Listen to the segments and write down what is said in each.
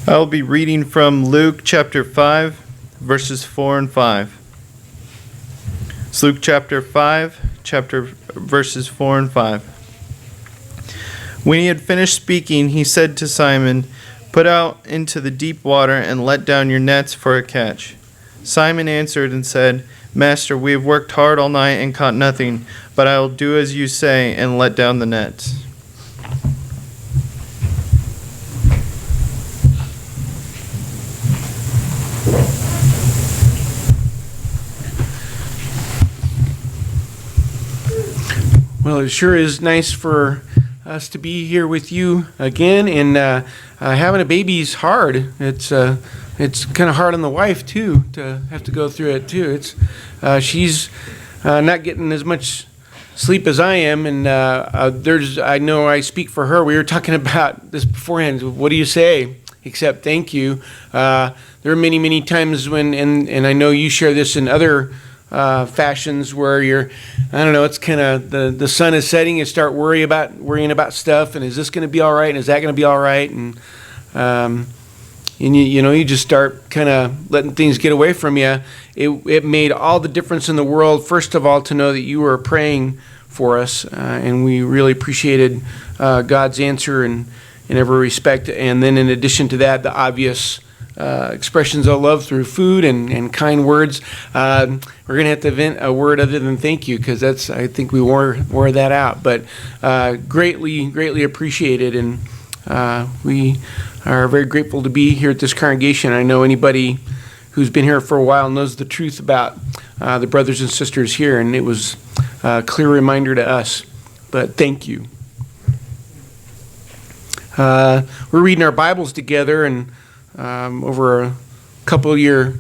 I'll be reading from Luke chapter 5, verses 4 and 5. It's Luke chapter 5, verses 4 and 5. When he had finished speaking, he said to Simon, "Put out into the deep water and let down your nets for a catch." Simon answered and said, "Master, we have worked hard all night and caught nothing, but I will do as you say and let down the nets." Well, it sure is nice for us to be here with you again, and having a baby's hard. It's kind of hard on the wife too to have to go through it too. She's not getting as much sleep as I am, and I know I speak for her. We were talking about this beforehand. What do you say except thank you? There are many times when, and I know you share this in other fashions where it's kind of the sun is setting, you start worrying about stuff, and is this going to be all right, and is that going to be all right, and you just start kind of letting things get away from you. It made all the difference in the world, first of all, to know that you were praying for us, and we really appreciated God's answer in every respect, and then in addition to that, the obvious expressions of love through food and kind words. We're going to have to vent a word other than thank you, because I think we wore that out. But greatly appreciated, and we are very grateful to be here at this congregation. I know anybody who's been here for a while knows the truth about the brothers and sisters here, and it was a clear reminder to us. But thank you. We're reading our Bibles together, and over a couple year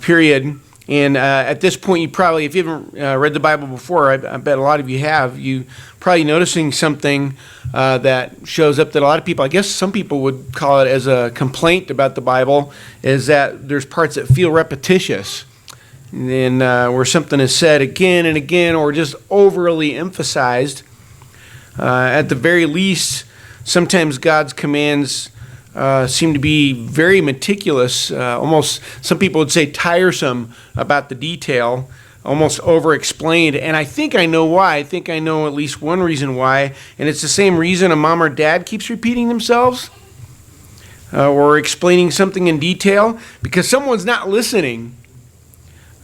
period, and at this point you probably, if you haven't read the Bible before, I bet a lot of you have, you probably noticing something that shows up that a lot of people, I guess some people would call it as a complaint about the Bible, is that there's parts that feel repetitious, and where something is said again and again, or just overly emphasized. At the very least, sometimes God's commands seem to be very meticulous, almost some people would say tiresome about the detail, almost over-explained. And I think I know why. I think I know at least one reason why, and it's the same reason a mom or dad keeps repeating themselves or explaining something in detail, because someone's not listening.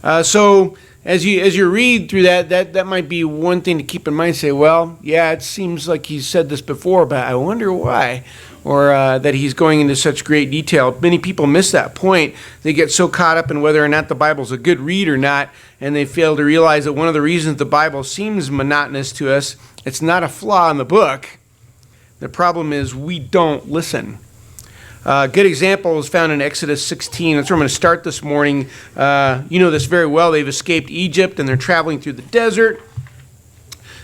So as you read through that might be one thing to keep in mind. Say, well, yeah, it seems like he's said this before, but I wonder why. Or that he's going into such great detail. Many people miss that point. They get so caught up in whether or not the Bible's a good read or not, and they fail to realize that one of the reasons the Bible seems monotonous to us, it's not a flaw in the book. The problem is we don't listen. A good example is found in Exodus 16. That's where I'm going to start this morning. You know this very well. They've escaped Egypt, and they're traveling through the desert.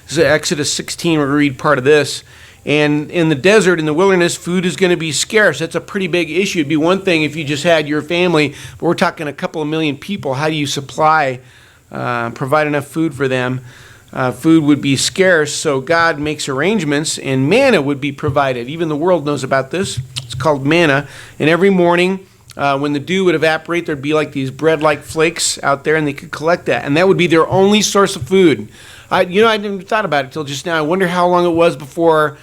This is Exodus 16. We're going to read part of this. And in the desert, in the wilderness, food is going to be scarce. That's a pretty big issue. It'd be one thing if you just had your family, but we're talking a couple of million people. How do you provide enough food for them? Food would be scarce, so God makes arrangements, and manna would be provided. Even the world knows about this. It's called manna. And every morning, when the dew would evaporate, there'd be like these bread-like flakes out there, and they could collect that. And that would be their only source of food. I didn't thought about it until just now. I wonder how long it was before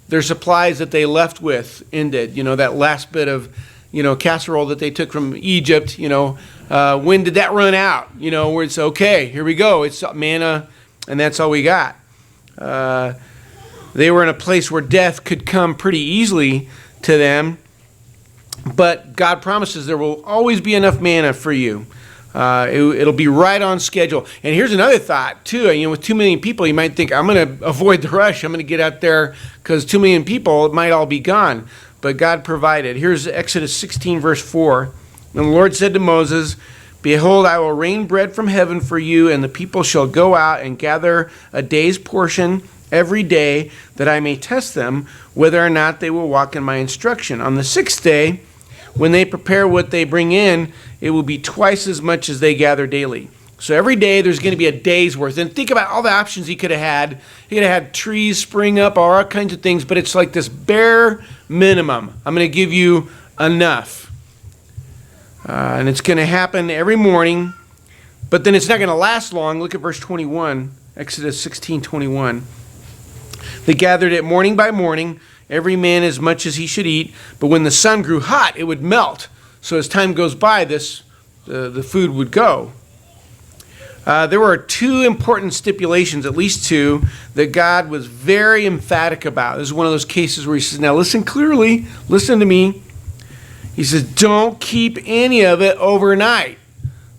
their supplies that they left with ended, that last bit of, casserole that they took from Egypt, when did that run out? Where it's okay, here we go, it's manna, and that's all we got. They were in a place where death could come pretty easily to them, but God promises there will always be enough manna for you. It'll be right on schedule. And here's another thought, too. With 2 million people, you might think, I'm going to avoid the rush. I'm going to get out there because 2 million people, it might all be gone. But God provided. Here's Exodus 16, verse 4. And the Lord said to Moses, "Behold, I will rain bread from heaven for you, and the people shall go out and gather a day's portion every day, that I may test them whether or not they will walk in my instruction. On the 6th day, when they prepare what they bring in, it will be twice as much as they gather daily." So every day there's going to be a day's worth. And think about all the options he could have had. He could have had trees spring up, all kinds of things, but it's like this bare minimum. I'm going to give you enough. And it's going to happen every morning, but then it's not going to last long. Look at verse 21, Exodus 16:21. They gathered it morning by morning, every man as much as he should eat, but when the sun grew hot, it would melt. So as time goes by, the food would go. There were two important stipulations, at least two, that God was very emphatic about. This is one of those cases where he says, now listen clearly, listen to me. He says, don't keep any of it overnight.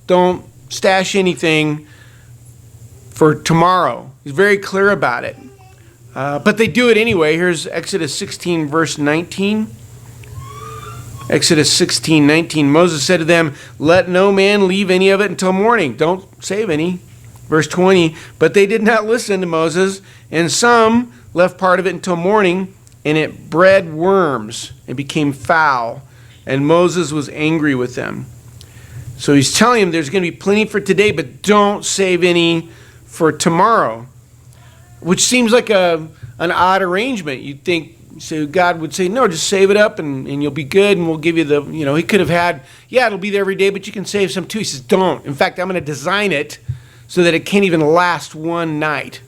Don't stash anything for tomorrow. He's very clear about it. But they do it anyway. Here's Exodus 16, verse 19. Exodus 16:19. Moses said to them, let no man leave any of it until morning. Don't save any. Verse 20. But they did not listen to Moses, and some left part of it until morning, and it bred worms and became foul. And Moses was angry with them. So he's telling them there's going to be plenty for today, but don't save any for tomorrow. Which seems like an odd arrangement. You'd think, so God would say, no, just save it up and you'll be good and we'll give you the, he could have had, it'll be there every day, but you can save some too. He says, don't. In fact, I'm going to design it so that it can't even last one night.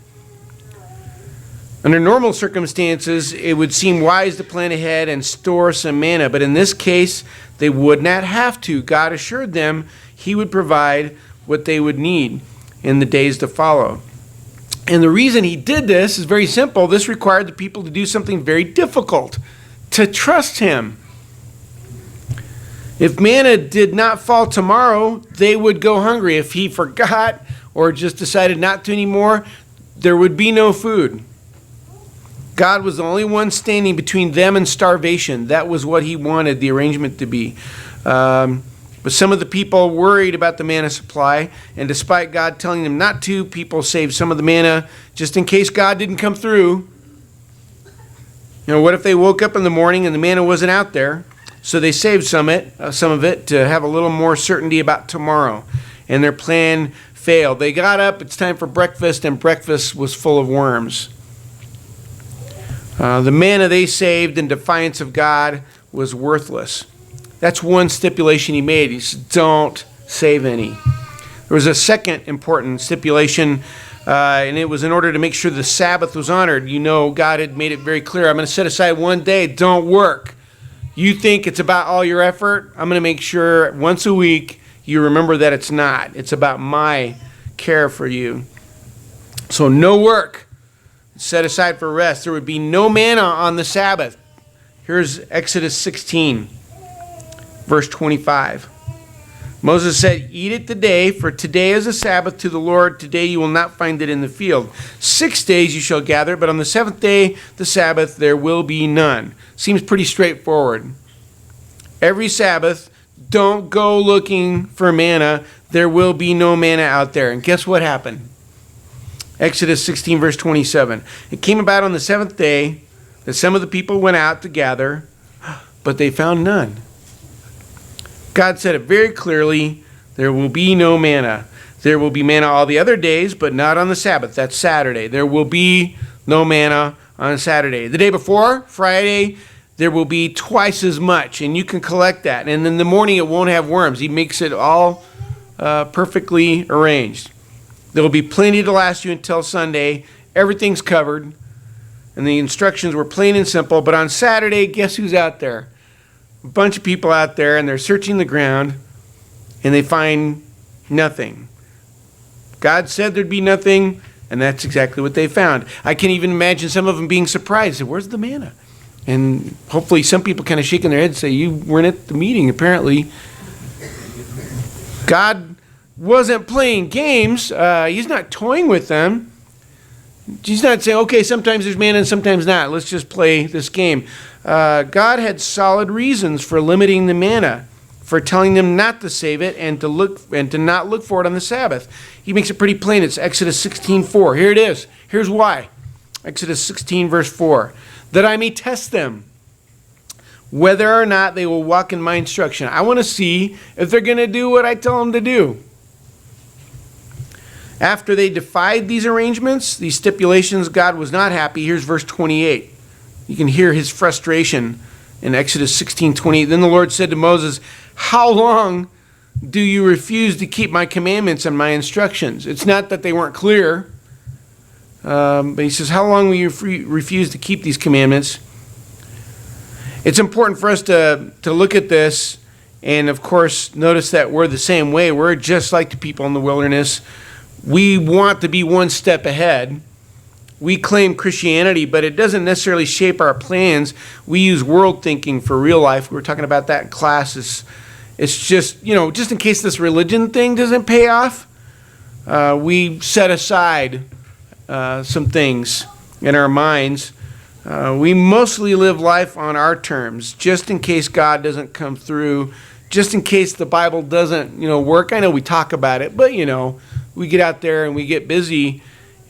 Under normal circumstances, it would seem wise to plan ahead and store some manna, but in this case, they would not have to. God assured them he would provide what they would need in the days to follow. And the reason he did this is very simple. This required the people to do something very difficult, to trust him. If manna did not fall tomorrow, they would go hungry. If he forgot or just decided not to anymore, there would be no food. God was the only one standing between them and starvation. That was what he wanted the arrangement to be. But some of the people worried about the manna supply, and despite God telling them not to, people saved some of the manna just in case God didn't come through. What if they woke up in the morning and the manna wasn't out there? So they saved some of it to have a little more certainty about tomorrow. And their plan failed. They got up, it's time for breakfast, and breakfast was full of worms. The manna they saved in defiance of God was worthless. That's one stipulation he made. He said, don't save any. There was a second important stipulation, and it was in order to make sure the Sabbath was honored. God had made it very clear. I'm going to set aside one day. Don't work. You think it's about all your effort? I'm going to make sure once a week you remember that it's not. It's about my care for you. So no work. Set aside for rest. There would be no manna on the Sabbath. Here's Exodus 16. Verse 25. Moses said, eat it today, for today is a Sabbath to the Lord. Today you will not find it in the field. 6 days you shall gather, but on the seventh day, the Sabbath, there will be none. Seems pretty straightforward. Every Sabbath, don't go looking for manna. There will be no manna out there. And guess what happened? Exodus 16, verse 27. It came about on the seventh day that some of the people went out to gather, but they found none. God said it very clearly, there will be no manna. There will be manna all the other days, but not on the Sabbath. That's Saturday. There will be no manna on Saturday. The day before, Friday, there will be twice as much, and you can collect that. And in the morning, it won't have worms. He makes it all perfectly arranged. There will be plenty to last you until Sunday. Everything's covered, and the instructions were plain and simple. But on Saturday, guess who's out there? A bunch of people out there, and they're searching the ground, and they find nothing. God said there'd be nothing, and that's exactly what they found. I can even imagine some of them being surprised. Where's the manna? And hopefully some people kind of shaking their heads and say, you weren't at the meeting, apparently. God wasn't playing games. He's not toying with them. He's not saying, okay, sometimes there's manna and sometimes not. Let's just play this game. God had solid reasons for limiting the manna, for telling them not to save it and to not look for it on the Sabbath. He makes it pretty plain. It's Exodus 16:4. Here it is. Here's why. Exodus 16, verse 4. That I may test them, whether or not they will walk in my instruction. I want to see if they're going to do what I tell them to do. After they defied these arrangements, these stipulations, God was not happy. Here's verse 28. You can hear his frustration in Exodus 16:20. Then the Lord said to Moses, "How long do you refuse to keep my commandments and my instructions?" It's not that they weren't clear, but he says, how long will you refuse to keep these commandments? It's important for us to look at this and, of course, notice that we're the same way. We're just like the people in the wilderness. We want to be one step ahead. We claim Christianity, but it doesn't necessarily shape our plans. We use world thinking for real life. We were talking about that in class. It's just, just in case this religion thing doesn't pay off, we set aside some things in our minds. We mostly live life on our terms, just in case God doesn't come through, just in case the Bible doesn't, work. I know we talk about it, but, we get out there and we get busy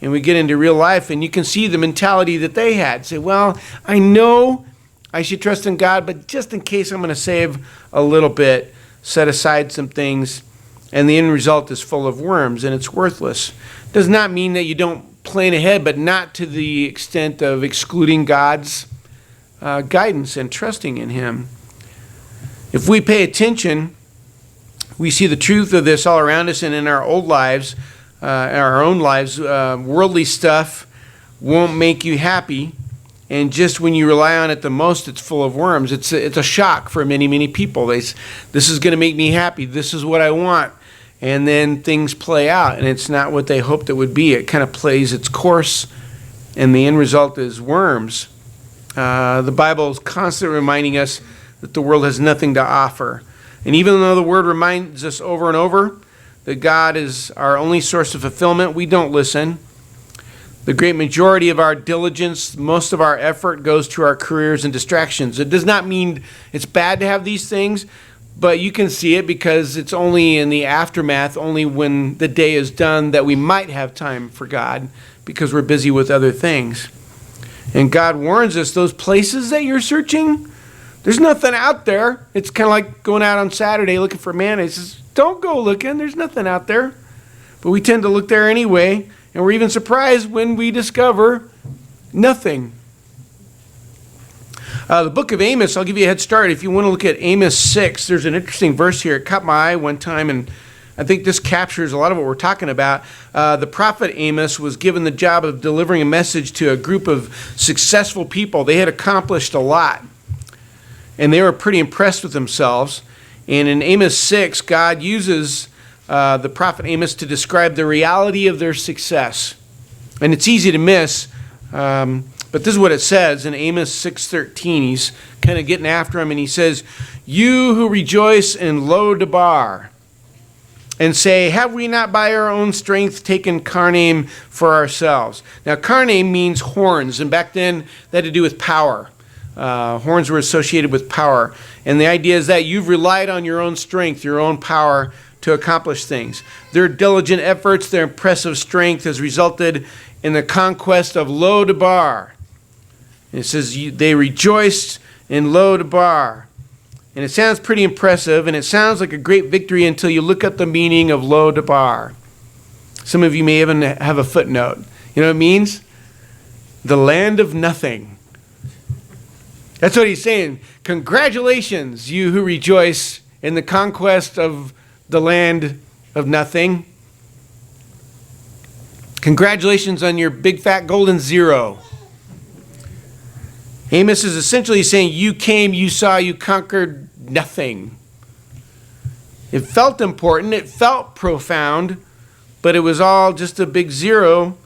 and we get into real life, and you can see the mentality that they had. Say, well, I know I should trust in God, but just in case I'm going to save a little bit, set aside some things, and the end result is full of worms and it's worthless. Does not mean that you don't plan ahead, but not to the extent of excluding God's guidance and trusting in Him. If we pay attention, we see the truth of this all around us and in our old lives, our own lives. Worldly stuff won't make you happy, and just when you rely on it the most, it's full of worms. It's a shock for many, many people. This is going to make me happy. This is what I want. And then things play out, and it's not what they hoped it would be. It kind of plays its course, and the end result is worms. The Bible is constantly reminding us that the world has nothing to offer. And even though the Word reminds us over and over that God is our only source of fulfillment, we don't listen. The great majority of our diligence, most of our effort goes to our careers and distractions. It does not mean it's bad to have these things, but you can see it because it's only in the aftermath, only when the day is done, that we might have time for God because we're busy with other things. And God warns us, those places that you're searching, there's nothing out there. It's kind of like going out on Saturday looking for manna. He says, don't go looking. There's nothing out there. But we tend to look there anyway, and we're even surprised when we discover nothing. The book of Amos, I'll give you a head start. If you want to look at Amos 6, there's an interesting verse here. It caught my eye one time, and I think this captures a lot of what we're talking about. The prophet Amos was given the job of delivering a message to a group of successful people. They had accomplished a lot, and they were pretty impressed with themselves. And in Amos 6, God uses the prophet Amos to describe the reality of their success. And it's easy to miss, but this is what it says in Amos 6:13. He's kind of getting after him, and he says, "You who rejoice in Lo-Debar, and say, have we not by our own strength taken Karnaim for ourselves?" Now, Karnaim means horns, and back then that had to do with power. Horns were associated with power. And the idea is that you've relied on your own strength, your own power to accomplish things. Their diligent efforts, their impressive strength has resulted in the conquest of Lo-Debar. It says they rejoiced in Lo-Debar. And it sounds pretty impressive, and it sounds like a great victory until you look at the meaning of Lo-Debar. Some of you may even have a footnote. You know what it means? The land of nothing. That's what he's saying. Congratulations, you who rejoice in the conquest of the land of nothing. Congratulations on your big fat golden zero. Amos is essentially saying, you came, you saw, you conquered nothing. It felt important, it felt profound, but it was all just a big zero.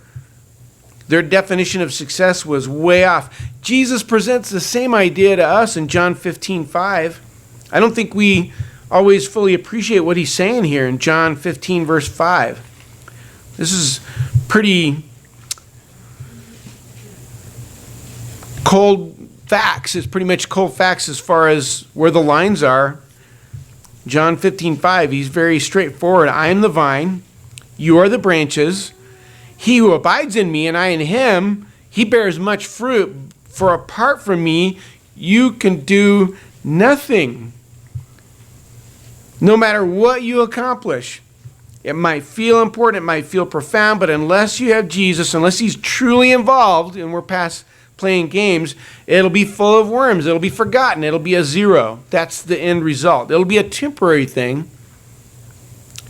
Their definition of success was way off. Jesus presents the same idea to us in John 15:5. I don't think we always fully appreciate what he's saying here in John 15, verse 5. This is pretty cold facts. It's pretty much cold facts as far as where the lines are. John 15:5, he's very straightforward. I am the vine, you are the branches. He who abides in me and I in him, he bears much fruit. For apart from me, you can do nothing. No matter what you accomplish, it might feel important, it might feel profound, but unless you have Jesus, unless he's truly involved, and we're past playing games, it'll be full of worms. It'll be forgotten. It'll be a zero. That's the end result. It'll be a temporary thing.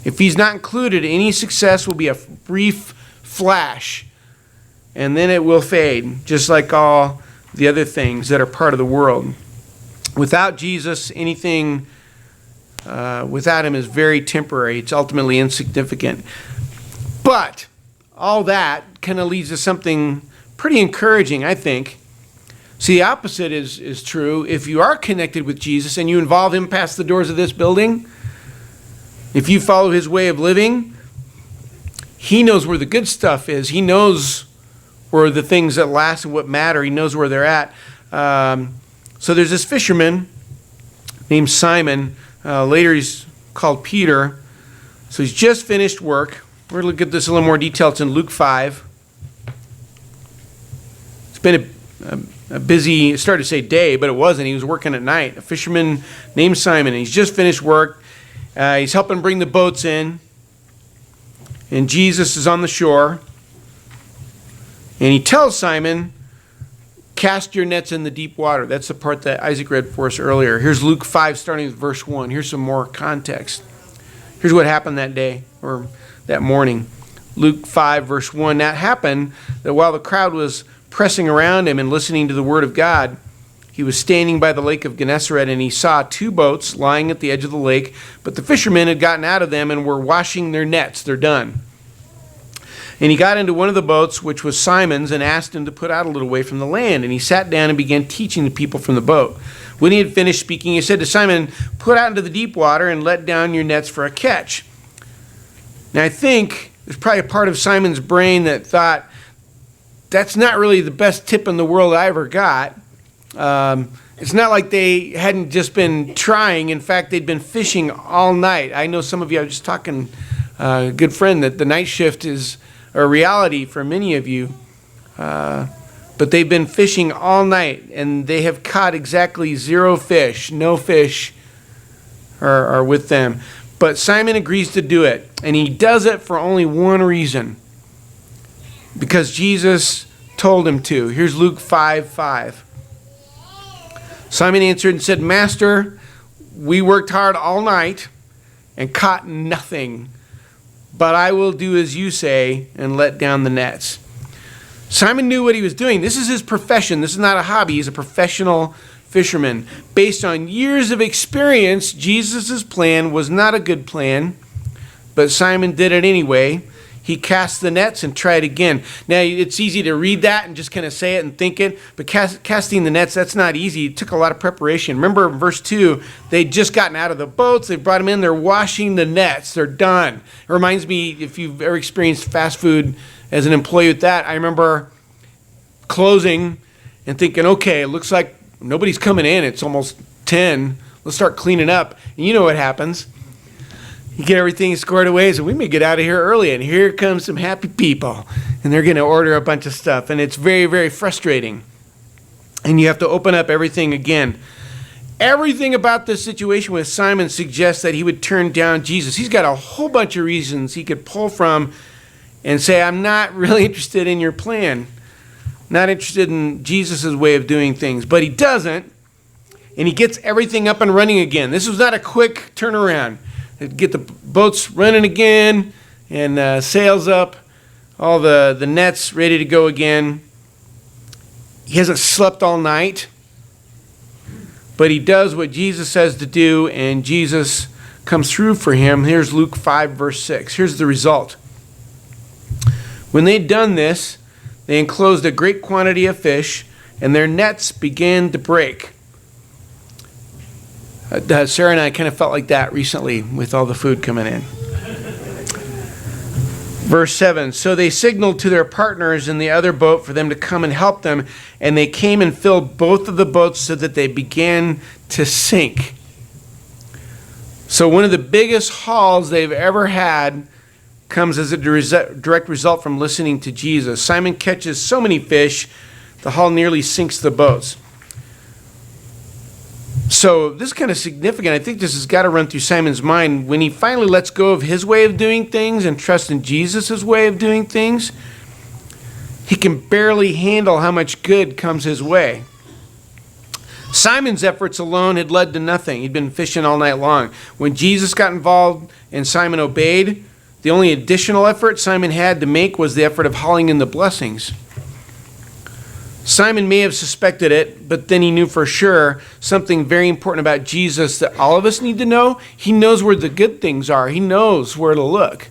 If he's not included, any success will be a brief flash, and then it will fade, just like all the other things that are part of the world. Without Jesus, anything without him is very temporary. It's ultimately insignificant. But all that kind of leads to something pretty encouraging, I think. See, the opposite is true. If you are connected with Jesus and you involve him past the doors of this building, if you follow his way of living, he knows where the good stuff is. He knows where the things that last and what matter. He knows where they're at. So there's this fisherman named Simon. Later he's called Peter. So he's just finished work. We're going to look at this in a little more detail. It's in Luke 5. It's been a busy, started to say day, but it wasn't. He was working at night. A fisherman named Simon. And he's just finished work. He's helping bring the boats in. And Jesus is on the shore. And he tells Simon, cast your nets in the deep water. That's the part that Isaac read for us earlier. Here's Luke 5, starting with verse 1. Here's some more context. Here's what happened that day, or that morning. Luke 5, verse 1. That happened that while the crowd was pressing around him and listening to the word of God, he was standing by the lake of Gennesaret, and he saw two boats lying at the edge of the lake, but the fishermen had gotten out of them and were washing their nets. They're done. And he got into one of the boats, which was Simon's, and asked him to put out a little way from the land. And he sat down and began teaching the people from the boat. When he had finished speaking, he said to Simon, put out into the deep water and let down your nets for a catch. Now I think there's probably a part of Simon's brain that thought, that's not really the best tip in the world I ever got. It's not like they hadn't just been trying. In fact, they'd been fishing all night. I know some of you, I was just talking a good friend, that the night shift is a reality for many of you. But they've been fishing all night, and they have caught exactly 0 fish. No fish are with them. But Simon agrees to do it, and he does it for only one reason. Because Jesus told him to. Here's Luke 5:5. Simon answered and said, Master, we worked hard all night and caught nothing. But I will do as you say and let down the nets. Simon knew what he was doing. This is his profession. This is not a hobby. He's a professional fisherman. Based on years of experience, Jesus' plan was not a good plan, but Simon did it anyway. He cast the nets and tried again. Now, it's easy to read that and just kind of say it and think it, but casting the nets, that's not easy. It took a lot of preparation. Remember in verse 2, they'd just gotten out of the boats. They brought them in. They're washing the nets. They're done. It reminds me, if you've ever experienced fast food as an employee with that, I remember closing and thinking, okay, it looks like nobody's coming in. It's almost 10. Let's start cleaning up. And you know what happens. You get everything squared away, so we may get out of here early, and here comes some happy people, and they're going to order a bunch of stuff, and it's very, very frustrating. And you have to open up everything again. Everything about this situation with Simon suggests that he would turn down Jesus. He's got a whole bunch of reasons he could pull from and say, I'm not really interested in your plan, not interested in Jesus' way of doing things. But he doesn't, and he gets everything up and running again. This was not a quick turnaround. Get the boats running again, and sails up, all the nets ready to go again. He hasn't slept all night, but he does what Jesus says to do, and Jesus comes through for him. Here's Luke 5, verse 6. Here's the result. When they'd done this, they enclosed a great quantity of fish, and their nets began to break. Sarah and I kind of felt like that recently with all the food coming in. Verse 7, so they signaled to their partners in the other boat for them to come and help them, and they came and filled both of the boats so that they began to sink. So one of the biggest hauls they've ever had comes as a direct result from listening to Jesus. Simon catches so many fish, the haul nearly sinks the boats. So this is kind of significant. I think this has got to run through Simon's mind. When he finally lets go of his way of doing things and trusts in Jesus' way of doing things, He can barely handle how much good comes his way. Simon's efforts alone had led to nothing. He'd been fishing all night long. When Jesus got involved and Simon obeyed, the only additional effort Simon had to make was the effort of hauling in the blessings. Simon may have suspected it, but then he knew for sure something very important about Jesus that all of us need to know. He knows where the good things are. He knows where to look.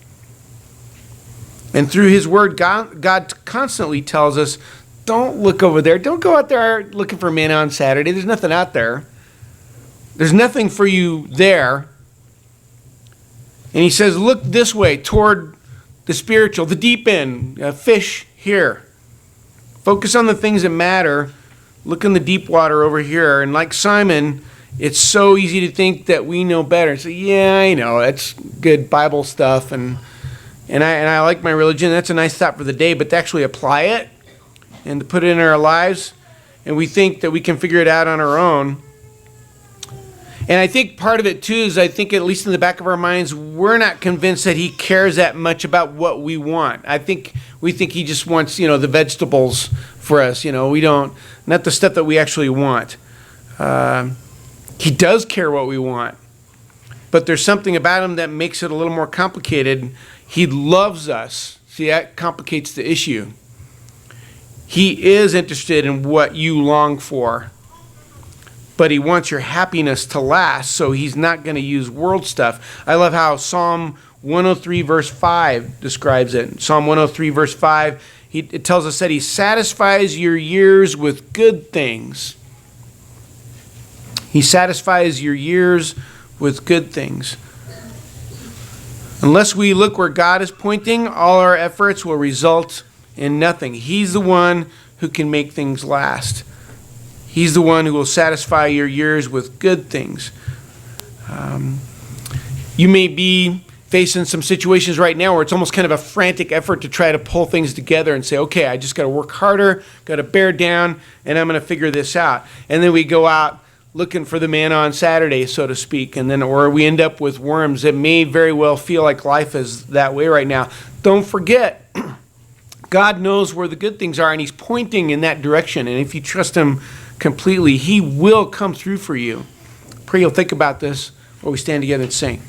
And through his word, God constantly tells us, don't look over there. Don't go out there looking for manna on Saturday. There's nothing out there. There's nothing for you there. And he says, look this way toward the spiritual, the deep end, fish here. Focus on the things that matter. Look in the deep water over here. And like Simon, it's so easy to think that we know better. So yeah, I know, that's good Bible stuff, and I like my religion. That's a nice thought for the day, but to actually apply it and to put it in our lives, and we think that we can figure it out on our own. And I think part of it too is, I think at least in the back of our minds, we're not convinced that he cares that much about what we want. We think he just wants, the vegetables for us. We don't, not the stuff that we actually want. He does care what we want, but there's something about him that makes it a little more complicated. He loves us. See, that complicates the issue. He is interested in what you long for, but he wants your happiness to last, so he's not going to use world stuff. I love how Psalm 103 verse 5 describes it. Psalm 103 verse 5, it tells us that he satisfies your years with good things. He satisfies your years with good things. Unless we look where God is pointing, all our efforts will result in nothing. He's the one who can make things last. He's the one who will satisfy your years with good things. You may be facing some situations right now where it's almost kind of a frantic effort to try to pull things together and say, okay, I just got to work harder, got to bear down, and I'm going to figure this out. And then we go out looking for the manna on Saturday, so to speak, or we end up with worms. It may very well feel like life is that way right now. Don't forget, God knows where the good things are, and he's pointing in that direction. And if you trust him completely, he will come through for you. Pray you'll think about this while we stand together and sing.